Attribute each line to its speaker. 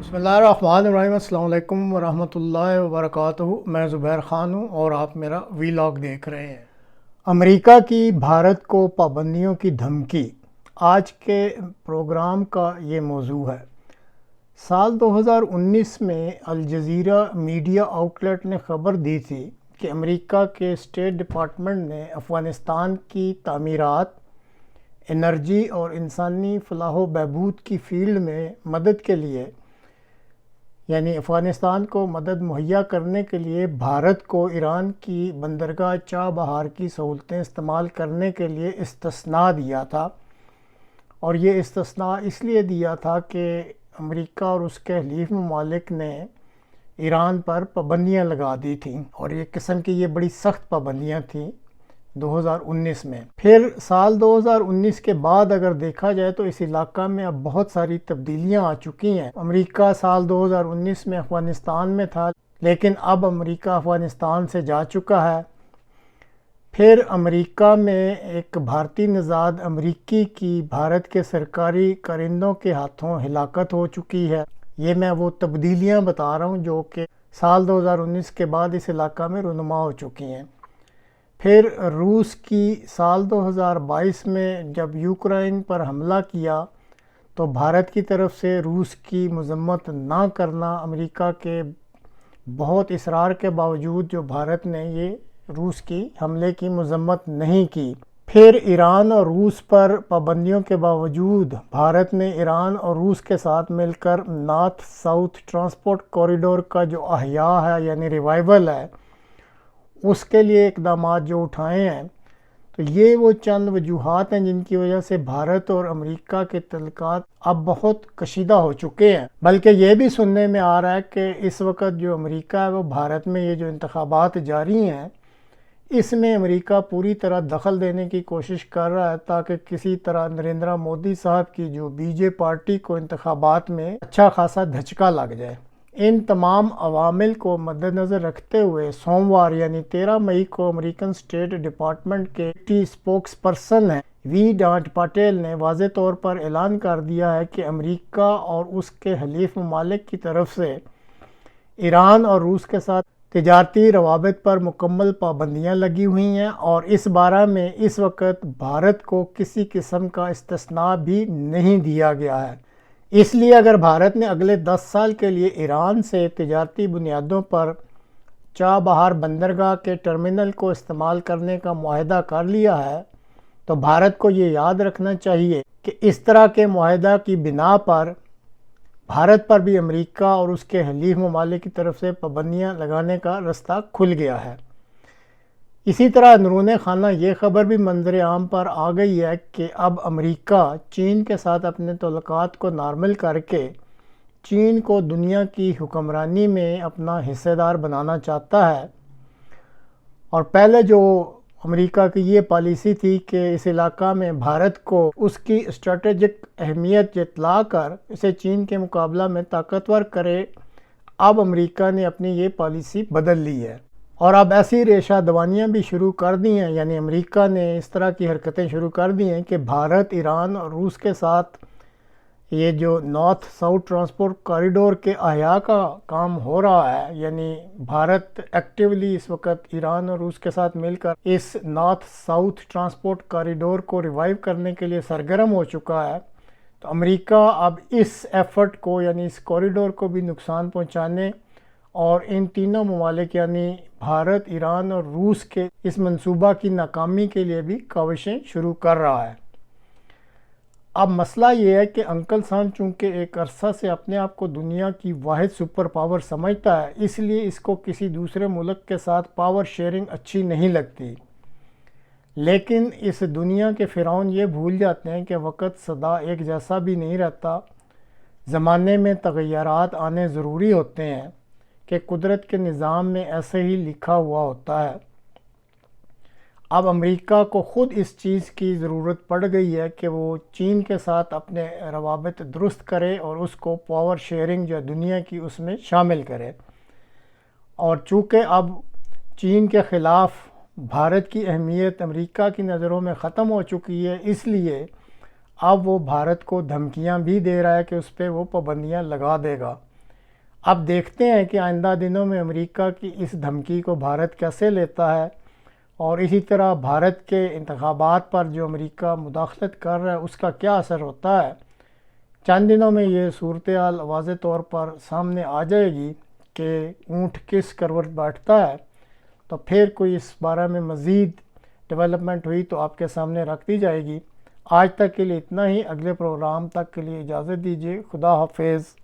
Speaker 1: بسم اللہ الرحمن الرحیم۔ السلام علیکم ورحمۃ اللہ وبرکاتہ۔ میں زبیر خان ہوں اور آپ میرا ویلاگ دیکھ رہے ہیں۔ امریکہ کی بھارت کو پابندیوں کی دھمکی آج کے پروگرام کا یہ موضوع ہے۔ سال 2019 میں الجزیرہ میڈیا آؤٹلیٹ نے خبر دی تھی کہ امریکہ کے اسٹیٹ ڈپارٹمنٹ نے افغانستان کی تعمیرات، انرجی اور انسانی فلاح و بہبود کی فیلڈ میں مدد کے لیے، یعنی افغانستان کو مدد مہیا کرنے کے لیے بھارت کو ایران کی بندرگاہ چابہار کی سہولتیں استعمال کرنے کے لیے استثناء دیا تھا، اور یہ استثناء اس لیے دیا تھا کہ امریکہ اور اس کے حلیف ممالک نے ایران پر پابندیاں لگا دی تھیں، اور یہ قسم کی یہ بڑی سخت پابندیاں تھیں 2019 میں۔ پھر سال 2019 کے بعد اگر دیکھا جائے تو اس علاقہ میں اب بہت ساری تبدیلیاں آ چکی ہیں۔ امریکہ سال 2019 میں افغانستان میں تھا، لیکن اب امریکہ افغانستان سے جا چکا ہے۔ پھر امریکہ میں ایک بھارتی نژاد امریکی کی بھارت کے سرکاری کارندوں کے ہاتھوں ہلاکت ہو چکی ہے۔ یہ میں وہ تبدیلیاں بتا رہا ہوں جو کہ سال 2019 کے بعد اس علاقہ میں رونما ہو چکی ہیں۔ پھر روس کی سال 2022 میں جب یوکرائن پر حملہ کیا تو بھارت کی طرف سے روس کی مذمت نہ کرنا، امریکہ کے بہت اصرار کے باوجود جو بھارت نے یہ روس کی حملے کی مذمت نہیں کی۔ پھر ایران اور روس پر پابندیوں کے باوجود بھارت نے ایران اور روس کے ساتھ مل کر نارتھ ساؤتھ ٹرانسپورٹ کوریڈور کا جو احیاء ہے یعنی ریوائول ہے، اس کے لیے اقدامات جو اٹھائے ہیں۔ تو یہ وہ چند وجوہات ہیں جن کی وجہ سے بھارت اور امریکہ کے تعلقات اب بہت کشیدہ ہو چکے ہیں۔ بلکہ یہ بھی سننے میں آ رہا ہے کہ اس وقت جو امریکہ ہے وہ بھارت میں یہ جو انتخابات جاری ہیں، اس میں امریکہ پوری طرح دخل دینے کی کوشش کر رہا ہے تاکہ کسی طرح نریندر مودی صاحب کی جو بی جے پارٹی کو انتخابات میں اچھا خاصا دھچکا لگ جائے۔ ان تمام عوامل کو مد نظر رکھتے ہوئے سوموار یعنی 13 مئی کو امریکن اسٹیٹ ڈپارٹمنٹ کے اسپوکس پرسن ہیں وی ڈانٹ پاٹیل نے واضح طور پر اعلان کر دیا ہے کہ امریکہ اور اس کے حلیف ممالک کی طرف سے ایران اور روس کے ساتھ تجارتی روابط پر مکمل پابندیاں لگی ہوئی ہیں، اور اس بارے میں اس وقت بھارت کو کسی قسم کا استثناء بھی نہیں دیا گیا ہے۔ اس لیے اگر بھارت نے اگلے 10 سال کے لیے ایران سے تجارتی بنیادوں پر چابہار بندرگاہ کے ٹرمینل کو استعمال کرنے کا معاہدہ کر لیا ہے تو بھارت کو یہ یاد رکھنا چاہیے کہ اس طرح کے معاہدہ کی بنا پر بھارت پر بھی امریکہ اور اس کے حلیف ممالک کی طرف سے پابندیاں لگانے کا رستہ کھل گیا ہے۔ اسی طرح اندرون خانہ یہ خبر بھی منظر عام پر آ گئی ہے کہ اب امریکہ چین کے ساتھ اپنے تعلقات کو نارمل کر کے چین کو دنیا کی حکمرانی میں اپنا حصہ دار بنانا چاہتا ہے، اور پہلے جو امریکہ کی یہ پالیسی تھی کہ اس علاقہ میں بھارت کو اس کی اسٹریٹجک اہمیت جتلا کر اسے چین کے مقابلہ میں طاقتور کرے، اب امریکہ نے اپنی یہ پالیسی بدل لی ہے، اور اب ایسی ریشہ دوانیاں بھی شروع کر دی ہیں، یعنی امریکہ نے اس طرح کی حرکتیں شروع کر دی ہیں کہ بھارت، ایران اور روس کے ساتھ یہ جو نارتھ ساؤتھ ٹرانسپورٹ کوریڈور کے احیاء کا کام ہو رہا ہے، یعنی بھارت ایکٹیولی اس وقت ایران اور روس کے ساتھ مل کر اس نارتھ ساؤتھ ٹرانسپورٹ کوریڈور کو ریوائیو کرنے کے لیے سرگرم ہو چکا ہے، تو امریکہ اب اس ایفرٹ کو یعنی اس کوریڈور کو بھی نقصان پہنچانے اور ان تینوں ممالک یعنی بھارت، ایران اور روس کے اس منصوبہ کی ناکامی کے لیے بھی کاوشیں شروع کر رہا ہے۔ اب مسئلہ یہ ہے کہ انکل سام چونکہ ایک عرصہ سے اپنے آپ کو دنیا کی واحد سپر پاور سمجھتا ہے، اس لیے اس کو کسی دوسرے ملک کے ساتھ پاور شیئرنگ اچھی نہیں لگتی، لیکن اس دنیا کے فرعون یہ بھول جاتے ہیں کہ وقت سدا ایک جیسا بھی نہیں رہتا، زمانے میں تغیرات آنے ضروری ہوتے ہیں کہ قدرت کے نظام میں ایسے ہی لکھا ہوا ہوتا ہے۔ اب امریکہ کو خود اس چیز کی ضرورت پڑ گئی ہے کہ وہ چین کے ساتھ اپنے روابط درست کرے اور اس کو پاور شیئرنگ جو دنیا کی اس میں شامل کرے، اور چونکہ اب چین کے خلاف بھارت کی اہمیت امریکہ کی نظروں میں ختم ہو چکی ہے، اس لیے اب وہ بھارت کو دھمکیاں بھی دے رہا ہے کہ اس پہ وہ پابندیاں لگا دے گا۔ اب دیکھتے ہیں کہ آئندہ دنوں میں امریکہ کی اس دھمکی کو بھارت کیسے لیتا ہے، اور اسی طرح بھارت کے انتخابات پر جو امریکہ مداخلت کر رہا ہے اس کا کیا اثر ہوتا ہے۔ چند دنوں میں یہ صورتحال واضح طور پر سامنے آ جائے گی کہ اونٹ کس کروٹ بیٹھتا ہے، تو پھر کوئی اس بارے میں مزید ڈیولپمنٹ ہوئی تو آپ کے سامنے رکھ دی جائے گی۔ آج تک کے لیے اتنا ہی، اگلے پروگرام تک کے لیے اجازت دیجیے، خدا حافظ۔